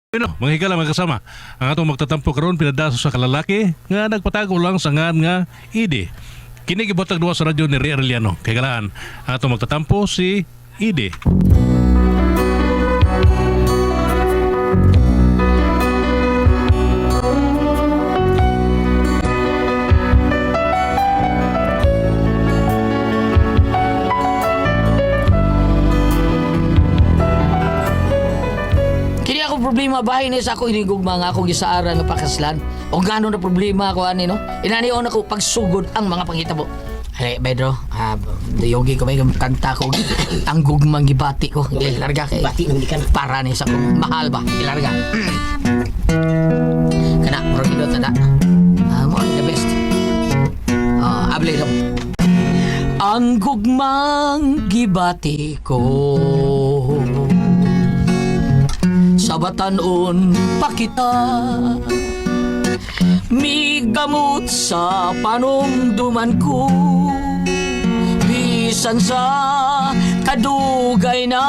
Mga higala mga kasama, ang atong magtatampo karon pinadaso sa kalalaki nga nagpatago lang sa ngan nga Ide. Kini gibotag duwa sa radyo ni Ria Arellano. Kay galaan, ang atong magtatampo si Ide. Kini ako problema bahay ni sa ako inigugma nga akong gisaara nga pakaslan. O gano na problema ako ani no? Inanion ako pagsugod ang mga pangitabo. Hey, Pedro, yogi ko may kanta ko. Ang gugmang gibati ko. Ilarga kay bati ng ikan para ni sa akong mahal ba. Ilarga. Kana progido tada. Mo the best. Able dong. Ang gugmang gibati ko sa batanon pa kita, migamot sa panumduman ko, bisan sa kadugay na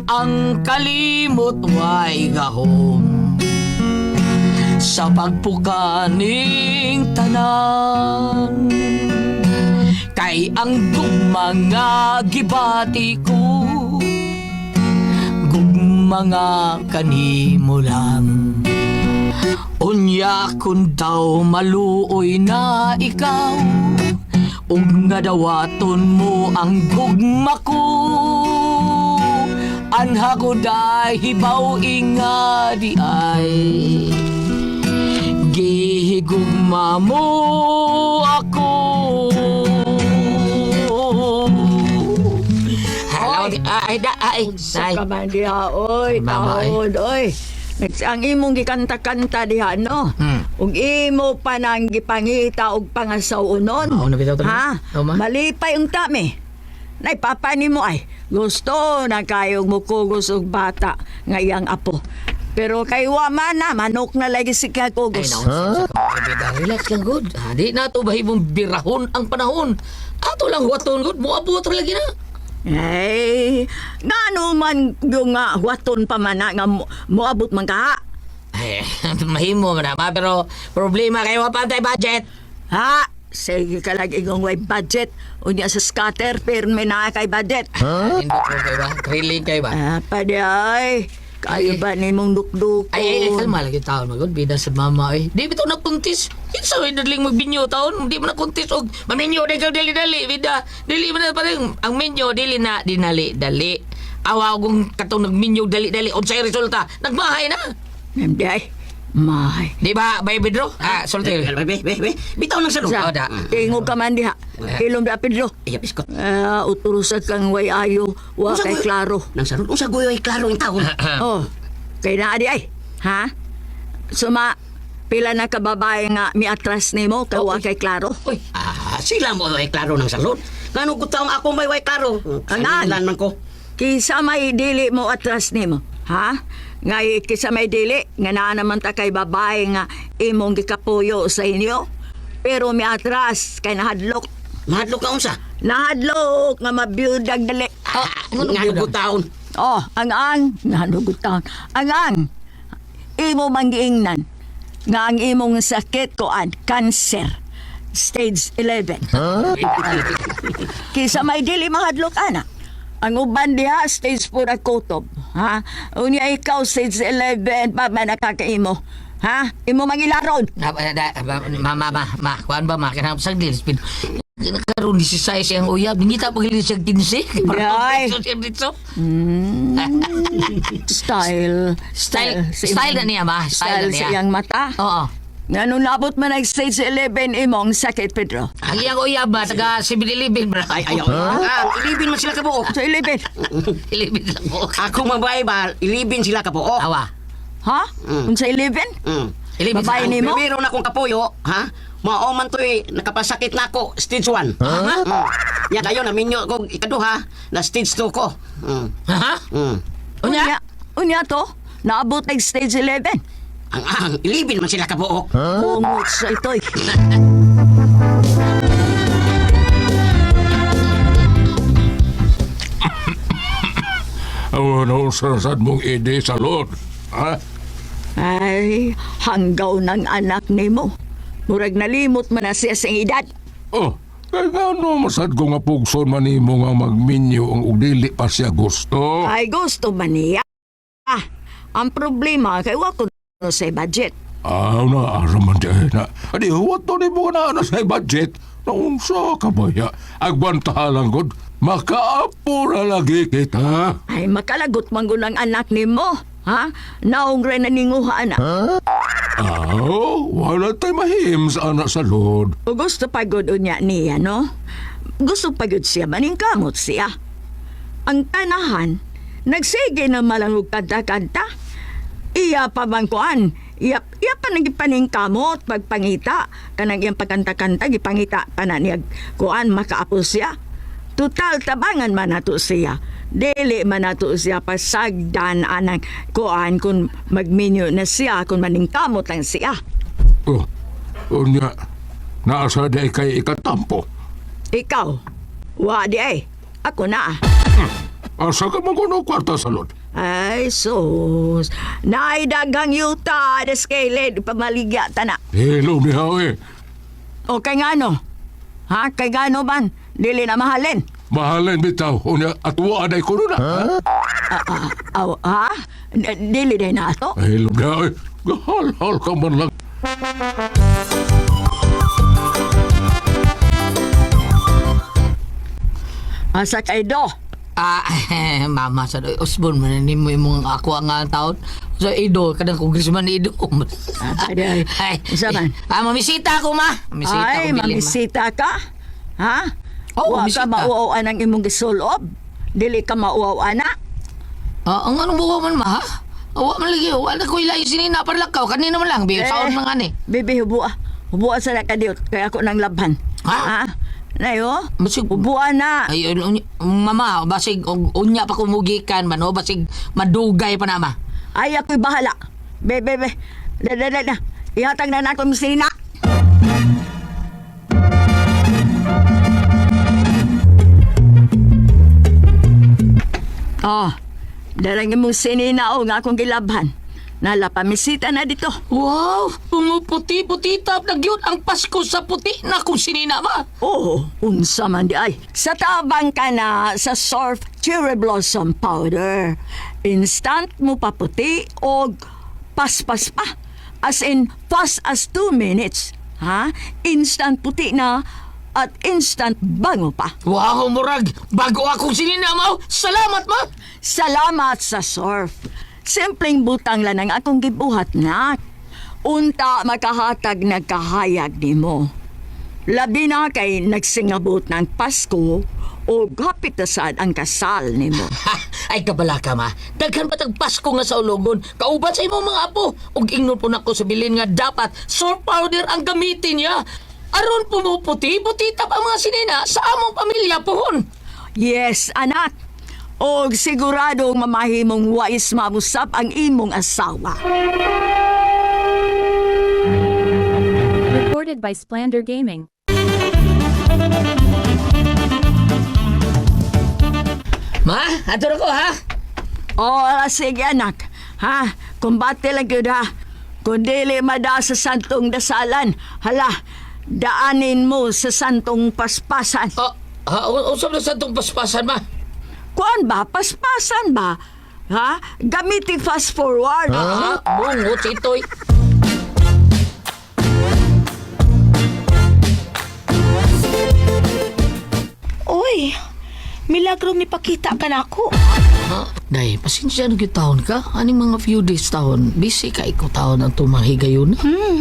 ang kalimot way gahom sa pagpukaning tanan. Kay ang gugmang nga gibati ko, mga kanimo lang. Unya kun daw maluoy na ikaw, ug nga dawaton mo ang gugma ko, anha ko day hibaw inga di ay gihigugma mo ako. Sa kaman diha, oy, Mama, taon, oy. Ang imong gikanta-kanta diha, no? Ug imo pa nang gipangita og pangasawunon. Oo, nabitaw to. Ha? Oo, ma. Malipay ang tami. Nay, papa nimo ay, gusto na kayong mukugos og bata nga iyang apo. Pero kay wama na, manok na lagi si Ay, kakugos. naon sa relax lang good. Di na to bahibong birahon ang panahon. Ato lang waton good, muabot ra lagi na. Ay, ngano man yung waton pa man na nga moabot man ka? Ay, mahimo man na, pero problema kayo mapantay budget. Ha? Sige ka lang igong way budget. Unya sa scatter, pero may na kay budget. Hindi ko kayo ba? Thrilling kayo ba? Paday. Kayo ba ni mong dukdukon? Ay, kalma lagi taon magod. Bida sa mama eh. Di bitaw nagpuntis. Kinsa way daling magbinyo taon. Di mo nakuntis og maminyo di ka dali-dali. Bida, dili man na parang ang minyo dili na dinali-dali. Awa kong katong nagminyo dali-dali. Unsay resulta? Nagmahay na. Hindi ay. Mahay. Di ba, Bay Pedro? Sulti. Bitaw ng salo. Oh, da. Tingog ka man diha. Ilom da Pedro. Iya, biskot. Uturusag kang way ayo. Wa Unsa kay ko- klaro. Nang salo, unsa goyo ay klaro yung taon. Oh. Kay na adi ay. Ha? Suma, pila na kababae nga miatras nimo kay wa kay klaro. Uy, sila mo ay klaro ng salon. Ngano ko taong ako may way klaro. Anan? Kanilan man ko. Kisa may dili mo atras nimo. Ha? Ngay kisa may dili nga naa naman ta kay babae nga imong gikapuyo sa inyo. Pero mi atras kay nahadlok. Mahadlok ka unsa. Nahadlok nga mabiyudag dali. Ngano ko taon. Oh, ang nanugot taon. Ang imo manggiingnan nga ang imong sakit koan cancer stage 11. Kisa may dili mahadlok ana. Ang uban diha stage 4 kutob. Ha? Unya ikaw stage 11 pa man nakakaimo. Ha? Imo mangilaron. Kuan ba makinang sa speed. Karon 16 siyang uyab. Ningita pag hindi siya 15. Ay. Dito. Style na niya ma. Style na sa niya. iyang mata. Oo. Nga nung nabot man ang stage 11 imong sakit, Pedro. Ang iyang uyab ba taga 7-Eleven bra. Ay, ayaw. Ilibin man sila kabuok. Sa 11. 11 lang po. Ako mabay ba, ilibin sila kabuok. Awa. Ha? Mm. Sa 11? 11 Babae lang. ni mo? Meron akong kapuyo, ha? Maoman to nakapasakit na ako, stage 1. Ya kayo, naminyo ko ikaduha, na stage 2 ko. Ha? Unya? Unya to? Naabot ang stage 11. Ang ilibin man sila kabuok. Bungot sa ito'y. Ano sarasad mong ide sa Lord? Ha? Ay, hanggaw ng anak nimo. Murag nalimot man na siya sa edad. Oh, kaya ano masad ko nga pugson manimo nga magminyo ang ugdili pa siya gusto? Ay, gusto ba niya? Ang problema kay wa ko sa budget. Naaraman dyan na. Adi, huwag to ni mo na sa budget. Naunsa ka ba ya? Agbantaha lang gud. Makaapura lagi kita. Ay, makalagot man ang anak nimo. Ha? Naong rin na ninguha na. Wala tayo mahim sa anak sa Lord. O gusto pagod unya niya, no? Gusto pagod siya, maningkamot siya. Ang tanahan, nagsige na malangog kanta-kanta. Iya pa bang kuan? Iya pa nagipaningkamot pagpangita. Kanang iyang pagkanta-kanta, gipangita pa na niya kuan makaapo siya. Total tabangan man nato siya. Dili man nato siya pasagdan anang kuan kung magminyo na siya, kung maningkamot lang siya. Unya, naasa di kay ikatampo. Ikaw, wa di ay. Ako na. Asa ka maguno kwarta sa Lord? Ay, sus. Naidagang yuta, deskeled, pamaligya ta na. Hello, mihaw O kay ngano? Ha? Kay ngano man? Dili na mahalin. Mahalin bitaw. Unya, at waaday ko na. Ha? Dili din na ato? Hello, mihaw Gahal-hal ka man lang. Asa kay do? Mama, sa Osborne, manin mo yung mga ako ang taon. Sa Ido, kadang congressman ni Ido. Ay, isa man. Mamisita ako, ma. Mamisita Ay, ko, bilin, ma. mamisita ka? Ha? Oo, Wa mamisita. ka mauawan ang imong gisulob? Dili ka mauawan na? Ang anong buwa man, ma, ha? Awa man lagi, wala ko ilay sinina parlakaw. Kanina man lang, biyo, saon mga ni. Bibi, hubua. Hubua sa nakadiot, kaya ako nang labhan. Ha? Nayo? Basig, Hubua na. ay, mama, basig, unya pa kumugikan man, o, basig, madugay pa na, ma. Ay, ako'y bahala. Be. Da. Ihatag na ako yung sina. Darang mong sinina o nga akong gilabhan. Nalapamisita na dito. Wow, pumuputi-puti tap na yun ang Pasko sa puti na kung sinina, ma. Oo, unsa man di ay. Sa tabang ka na sa Surf Cherry Blossom Powder. Instant mo paputi o paspas pa. As in, fast as 2 minutes. Ha? Instant puti na at instant bango pa. Wow, murag, bago akong sinina, ma. Salamat, ma. Salamat sa Surf. Simpleng butang lang ang akong gibuhat na. Unta makahatag nagkahayag ni mo. Labi na kay nagsingabot ng Pasko o hapit na sad ang kasal ni mo. Ay, kabala ka, ma. Daghan pa tag Pasko nga sa ulogon. Kauban sa imong mga apo. Ug ingnon po nako sa bilin nga dapat surf powder ang gamitin niya. Aron pumuputi-puti tap ang mga sinina sa among pamilya pohon. Yes, anak. Og siguradong mamahimong wais mamusap ang imong asawa. Recorded by Splander Gaming. Ma, ato na ko, ha? O, sige anak. Ha? Kumbate lang yun ha. Kung dili mada sa santong dasalan, hala, daanin mo sa santong paspasan. Usap na sa itong paspasan, ma. Kuan ba? Paspasan ba? Ha? Gamitin fast forward. Bungo, chitoy. Uy, milagro ni pakita ka na ako. Day, pasensya na yung taon ka. Aning mga few days taon. Busy ka ikaw taon ang tumahigayon.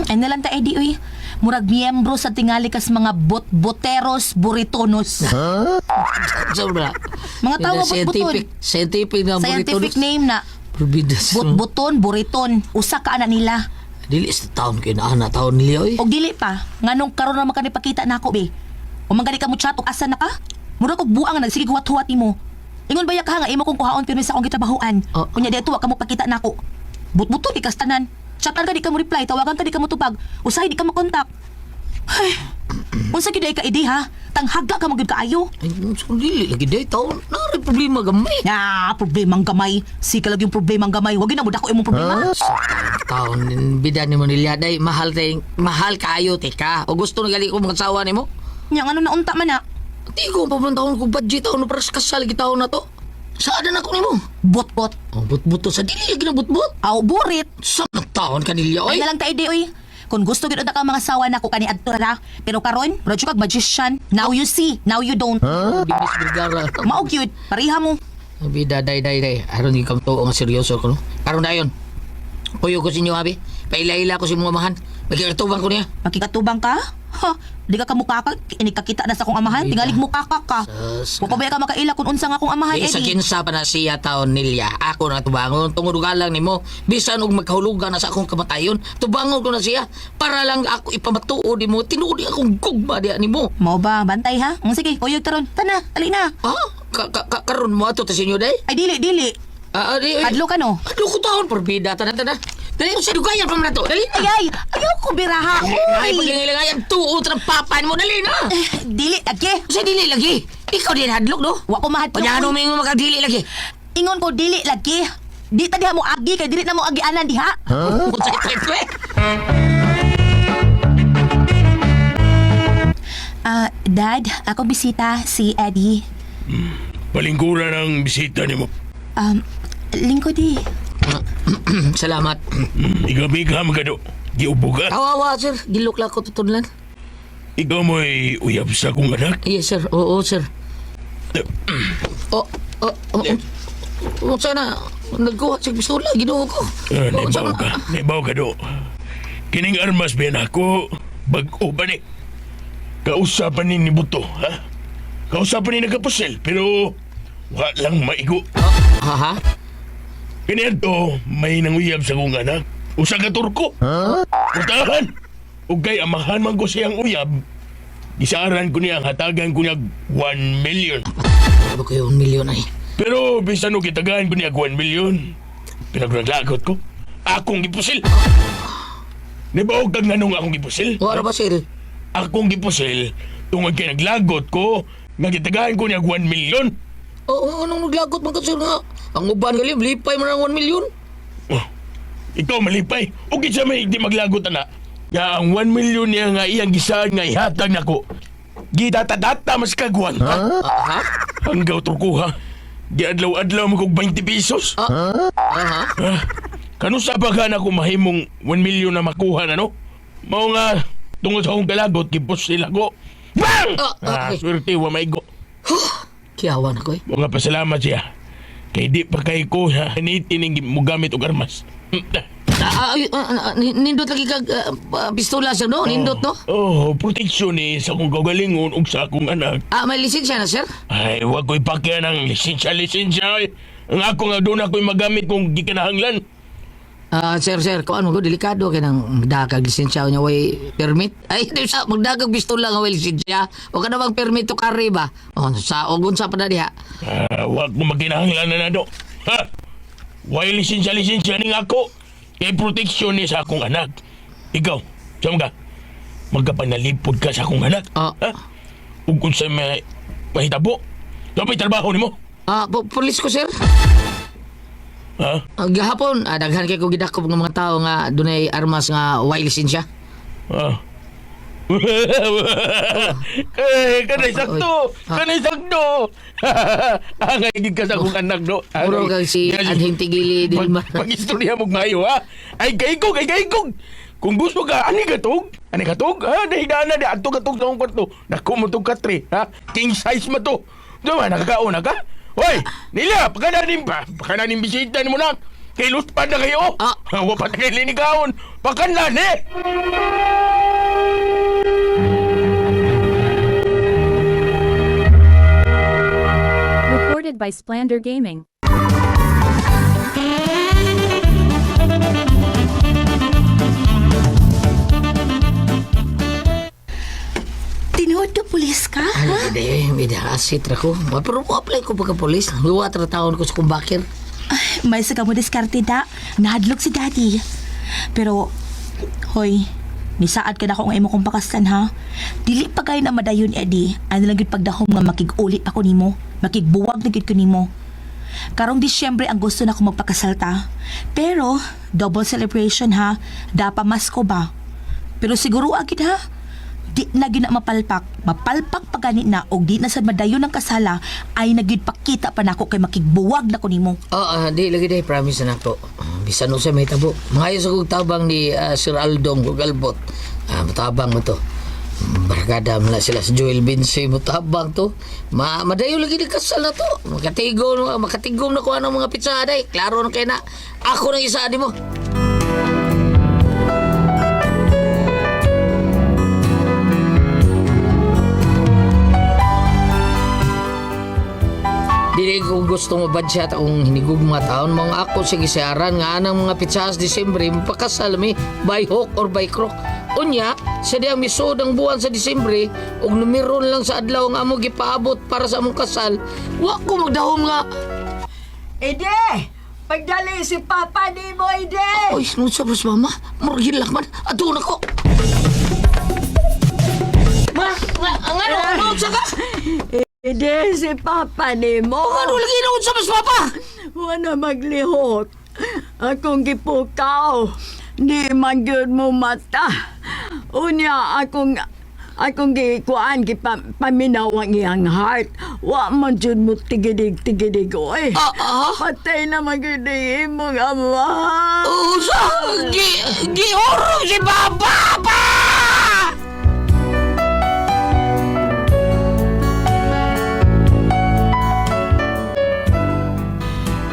Ay nalang ta edi uy. Murag miyembro sa tingali kas mga boteros buritonos. Sobra. Mga tao nga Scientific na Scientific name na Probidas. butbuton, buriton. Usa ka ana nila. Dili sa taon kayo na taon nila, oy. Og dili pa, nganong karon na makanipakita nako be. O man gani ka mo chat og asa na ka? Murag og buang na nagsige huwat-huwat nimo. Ingon ba ka nga imo kong kuhaon pero sa akong gitrabahoan. Kunya dito wa ka mo pakita nako. Butbuton di kas tanan. Chatan ka di ka mo reply, tawagan ka di ka mo tupag. Usahay di ka mo kontak. Ay, unsa gyud ay ka idi ha? Tanghaga ka magud kaayo. Ay, so dili lagi day taon. Na problema gamay. Ah, problemang gamay. Sika lang yung problemang gamay. Wag na mo dako imong problema. Sa taon bida ni mo nilya day mahal kayo tika. O gusto na gali ko mga asawa nimo? Nya ano na unta man na. Di ko pa man taon ko budget taon para sa kasal kita na to. Saan na ako nimo? Bot-bot. Oh, but-buto sa dili lagi na but-but. Aw, burit. Sa taon kanilya Ay oy. na lang ta ide oy. Kung gusto gid ka mga asawa nako kani adto ra. Pero karon, radyo kag magician. Now you see, now you don't. Binis Bulgara. Mao cute. Pareha mo. Bida day. Aron di kam tuo nga seryoso ko no. Karon dayon. Puyo ko sinyo abi. Paila-ila ko si mga amahan. Magkikatubang ko niya. Makikatubang ka? Ha, di ka kamukha ka. Inikakita na sa akong amahan. Tingalig mukha ka ka. Sus. Kung pabaya ka makaila kung unsa nga akong amahan, Di sa Eddie. kinsa pa na siya taon nilya. Ako na tubangon. Tungod galang nimo. Bisan og magkahulugan na sa akong kamatayon. Tubangon ko na siya. Para lang ako ipamatuod nimo. Tinuod akong gugma diya nimo. Mao ba, bantay ha? Sige, uyog taron. Tana, ali na. Ha? Karon mo ato ta sinyo day? Ay, dili. Di. Adlo ka no? Adlo ko taon. Porbida. Tana. Dali ko sa dugayan pa man na to. Dali. Ay, ayaw ko biraha. Ay, Uy. pagingilangayan. Tuot ng papan mo. Dali na. Dili, lagi. Sa dili lagi. Ikaw din hadlok no? Wa ko mahadlok. Panyano may mo makadili lagi. Ingon ko, dili, lagi. Di ta diha mo agi, kay dili na mo agi anan diha. Unsay tre. Dad, ako bisita, si Eddie. Palingkuran ang bisita ni mo. Lingkod di. Salamat. Iga-biga mo ka do. Giubo ka. Awawa sir. Gilok lang ko tutunlan. Ikaw mo'y uyab sa kong anak. Yes sir. Oo sir. Sana nagkuha sa pistola. Ginoo ko. Naibaw ka do. Kining armas biyan ako. Bag-o ba ni? Kausapan ni Buto, ha? Kausapan ni nagkapusel, pero wa lang maigo. Ha? Kaniadto, may nanguyab sa kong anak. Usa ka turko. Utahan. Ug kay amahan man ko siyang uyab. Isaaran ko niya, hatagan ko niya 1 million. Ano kayo 1 million ay? Pero bisan o kitagaan ko niya 1 million. Pinaglagot ko. Akong gipusil. Nabaog kag nanong akong gipusil. Wala ba sir? Akong gipusil. Tungod kay naglagot ko, nga kitagaan ko niya 1 million. Oo, anong naglagot man ka sir nga? Ang uban galing, lipay mo ng 1 million. Oh, ikaw malipay. O kinsa may hindi maglagot na. Ya ang 1 million niya nga iyang gisaan nga ihatag nako. Gidata-data mas kagwan. Ha? Hanggaw turko ha. Giadlaw-adlaw mo kog 20 pesos. Aha. Kano sa baga na ko mahimong 1 million na makuha na no? Mao nga tungod sa akong kalagot gipos sila ko. Bang! Okay. Swerte wa maigo. Kiyawan ako eh. Mga pasalamat siya. Kay di pa kay ko ha. Nitining mo gamit og armas. Nindot lagi kag pistola sir no? Nindot no? Oh, proteksyon ni sa akong kagalingon ug sa akong anak. May lisensya na sir? Ay, wag ko'y pakya ng lisensya. Ang ako nga doon ako'y magamit kung gikinahanglan. Sir, kung ano ko, delikado kaya nang magdagag lisensya niya way permit. Ay, di sa magdagag pistola nga way lisensya. O ka na bang permit to carry ba? O, sa ogon sa pa na diha. Wag mo maginahanglan na do. Ha? Way lisensya ning ako. Kay proteksyon ni sa akong anak. Ikaw, saan ka? Magkapanalipod ka sa akong anak. Ah. Ha? Ug kung sa mahitabo, kapay trabaho ni mo. Police ko sir. Ha? Gahapon, daghan kay ko gidakop ng mga tao nga dunay armas nga way lisensya. Ah. Kanay sakto! Kanay sakto! Ang higig ka sa akong anak, no? Puro kang si Anhing Tigili Dilma. Mag-istorya mo ngayon, ha? Ay, kaigog! Kung gusto ka, ani katog? Ha? Dahidaan na, ato katog sa akong kwarto. Naku mo itong katri, ha? King size mo to. Diba, nakakauna ka? Hoy! Nila, pakananin bisita mo na. Kay luspan na kayo. Hawa pa na kayo linigawon. Pakanan, eh! Recorded by Splander Gaming. Tinuod ka, pulis ka? Ay, hindi asit ra ko. Pero mo apply ko pagka police. Luwa tra taon ko sa kumbakir. May sa kamo diskarte da. Nahadlok si daddy. Pero, hoy, Nisaad ka na ako nga imo kong pakaslan ha. Dili pa kayo na madayon edi. Ano lang yun pagdahom nga makig-ulit ako nimo. Makigbuwag na gid ko nimo. Karong Disyembre ang gusto na ako magpakasalta. Pero, double celebration ha. Dapa Masko ba? Pero siguro agad ha. Di na gina mapalpak. Mapalpak pa gani na o di na sa madayon ng kasala ay nagid pakita pa nako kay makigbuwag na ko nimo. Di lagi day, promise na ako. Bisan no sa may tabo. Mahayos akong tabang ni Sir Aldong Gugalbot. Matabang mo to. Barkada mo na sila sa Joel Binsi mo tabang to. Madayo lagi ni kasal na to. Makatigom na ko anong mga pitsaday. Klaro na kayo na. Ako nang isa mo. Dili ko gusto mabadsyat akong hinigog mga taon. Mga ako sa gisaran nga anang mga pitsas Disyembre mapakasal mi by hook or by crook. Unya, sa diyang misod ang buwan sa Disyembre ug numeron lang sa adlaw nga amo gipaabot para sa among kasal. Wa ko magdahom nga. Ide! Pagdali si Papa ni mo, Ide! Oy, sinunsa bros mama. Murgil lakman. Ato na ko. Ano sa ka? Ide, si Papa ni mo. Ano lagi na sa bros papa? Wala maglihok. Akong gipukaw. Di man gyud mo mata. Unya, akong gikuan, paminaw ang iyang heart. Wa man jud mo tigidig, oy. Patay na magiging imong ama. Usa! Gihurong si papa! Pa!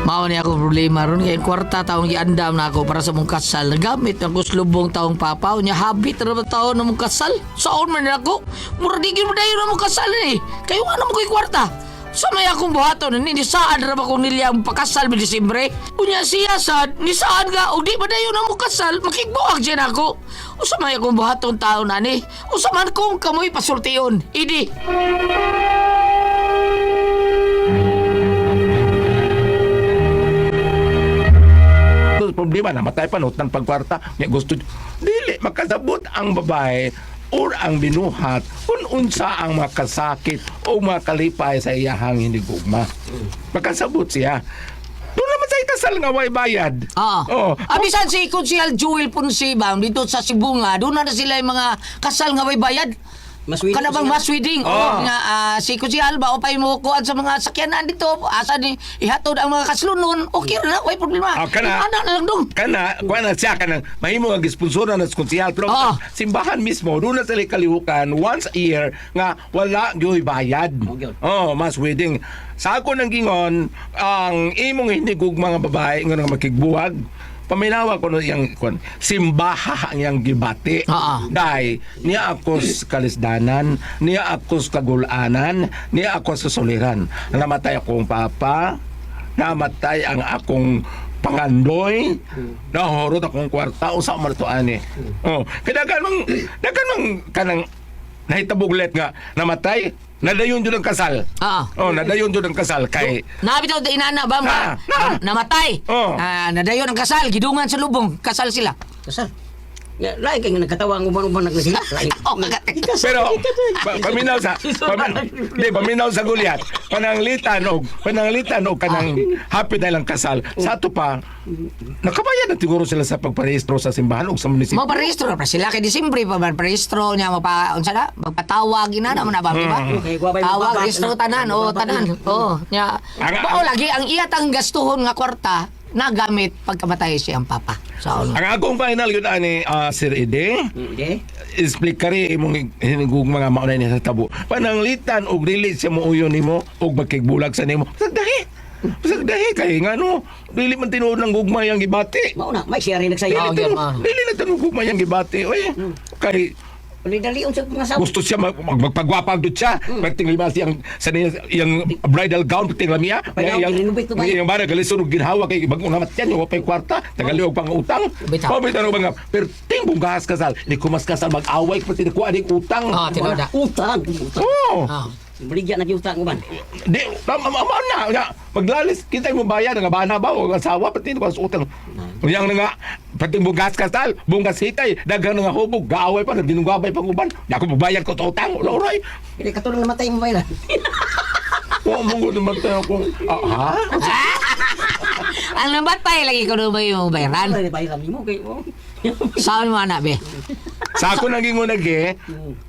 Mao ni ako problema ron kay kwarta taong giandam na ako para sa mong kasal. Nagamit ako sa lubong taong papa nya habit ra ba taon na mong kasal. Saon man ako? Mura di gyud dayon na mong kasal ni. Kayo nga na mo koy kwarta. Sa may akong buhaton ni saan ra ba ko niliyang pakasal mi Disyembre? Unya siya sad ni saan ga o di ba dayon na mong kasal makigbuwag diyan ako. Usa may akong buhaton taon ani. Usa man kong kamoy pasultiyon. Idi. Problema na matay pa ng pagkwarta niya gusto dili makasabot ang babae or ang binuhat kung unsa ang makasakit o makalipay sa iyahang hinigugma. Makasabot siya. Doon naman sa ikasal nga way bayad. Oh. Abisan si Kunsihal Jewel Punsibang dito sa Cebu nga, doon na sila yung mga kasal nga may bayad. Maswiding Kana bang sila? maswiding? Oh. Nga si Kunsihal ba o pa mo kuan sa mga sakyanan dito, asa ni ihatod ang mga kaslunon, okay na, way problema. Kana Ana na lang dong. kuha na siya kanang mahimo nga gisponsora ng konsehal pero Oh. simbahan mismo doon na sila kalihukan once a year nga wala gyoy bayad. Mas wedding. Sa ako nang gingon ang imong hinigug mga babae nga makigbuwag paminawa ko no yang simbaha ang yang gibati. Dai niya ako sa kalisdanan, niya ako sa kagulanan, niya ako sa soliran. Namatay akong papa, namatay ang akong pangandoy, nahorot akong kwarta usa man to ani. Kadagan mang kanang nahitabuglet nga namatay. Nadayon jud ang kasal. Nadayon jud ang kasal kay Nabitaw da inana ba nga namatay. Nadayon ang kasal, gidungan sa lubong, kasal sila. Kasal. Lain kayo nagkatawa ang uban-uban nagsila. Lain. pero paminaw sa paminaw sa gulyat pananglitan og kanang happy na lang kasal sa ato pa nakabayad na siguro sila sa pagparehistro sa simbahan og sa munisipyo. Magparehistro na pa sila kay Disyembre pa man parehistro niya unsa na magpatawag ina na man ba ba? Okay, guwabay mo Tawag babas rehistro na. tanan tanan. Nya. Bao lagi ang iyat ang gastuhon nga kwarta nagamit pagkamatay siyang papa. Saon. Ang akong final yun ani Sir Ede Okay. explain kari imong hinigug mga maunay ni sa tabo pananglitan og dili siya mo uyon nimo og magkigbulag sa nimo sagdahi kay ngano dili man tinuod ng gugma yang gibati. Mauna, may siya rin nagsayo. Dili na tanong gugma yang gibati oy kay Dali-dali sa mga sawa. gusto siya magpagwapag doon siya. Pagtinglima siyang sa iyang bridal gown, pagtinglamiya. Renovate to ba? Yung bara, galisod og ginhawa kay bagong namat yan, yung wapay kwarta, tagaliog pang utang. Bitaw. Bitaw mga, pero tingbong gahas kasal, hindi kumas kasal, mag-away, pati nakuha adik utang. Tinoda. Utang. Oo. Baligyan na yung utang uban. Di, maglalis, kita mo bayad, nga bana ba, o asawa, pati nakuha sa utang. Yang nga, pati bugas kasal, bugas hitay, dagang nga hubog, gaaway pa, nagdinugabay pang uban. Di ako magbayad ko sa utang, uloy. Hindi ka tulong namatay mo ba yun? Oo, mong naman tayo kung, ha? Ang namatay lagi ko na ba yung bayaran? Ano bayaran mo kay mo? Saan mo anak, be? Sa ako nang ingon lagi,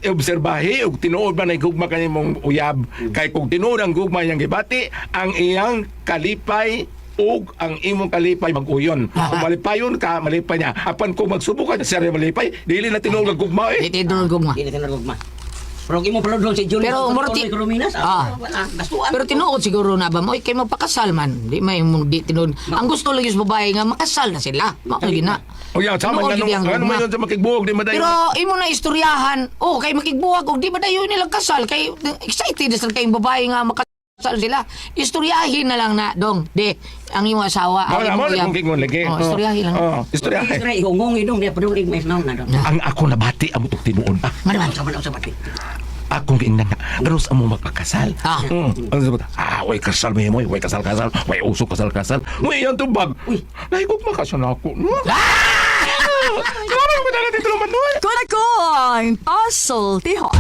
obserbahi, ug tinuod ba na gugma ka mong uyab. Kay kung tinuod ang gugma niyang gibati, ang iyang kalipay ug ang imong kalipay mag-uyon. Kung malipayon ka, malipay niya. Apan kung magsubukan siya rin malipay, dili na tinuod ang gugma eh. Hindi tinulog gugma. Hindi ka nalugma. Pero imo palodron si Junior. Pero Morty- Kruminas. Gastuan. Pero tinuod siguro na ba mo, kay magpakasal man. Di may mong di tinuod. Ang gusto lagi sa babae nga makasal na sila. Makulit na. O yan, sama Tinuod nga gid ang ano gugma. man yun sa makigbuhog, di madayon. Pero imo na istoryahan, kay makigbuwag og di ba dayon nilang kasal kay excited sa kayong babae nga makasal sila. Istoryahin na lang na dong, di ang imong asawa. Mawala, ang imong mawala uyab. kung kingon lagi. Oh, istoryahin lang. Oo, istoryahin. Isra ihungong idong dia padung ig may naon na dong. Ang ako nabati amo tok tinuon. Manaman. Sa bati. Akong giingnan na, garos amo magpakasal. Ah. Ano sabi? Way kasal mo, way kasal, way usok kasal. Way yan tubag. Uy, nahigog makasal ako. Grabe mo talaga dito naman doon. Kung ako ang puzzle, tihon.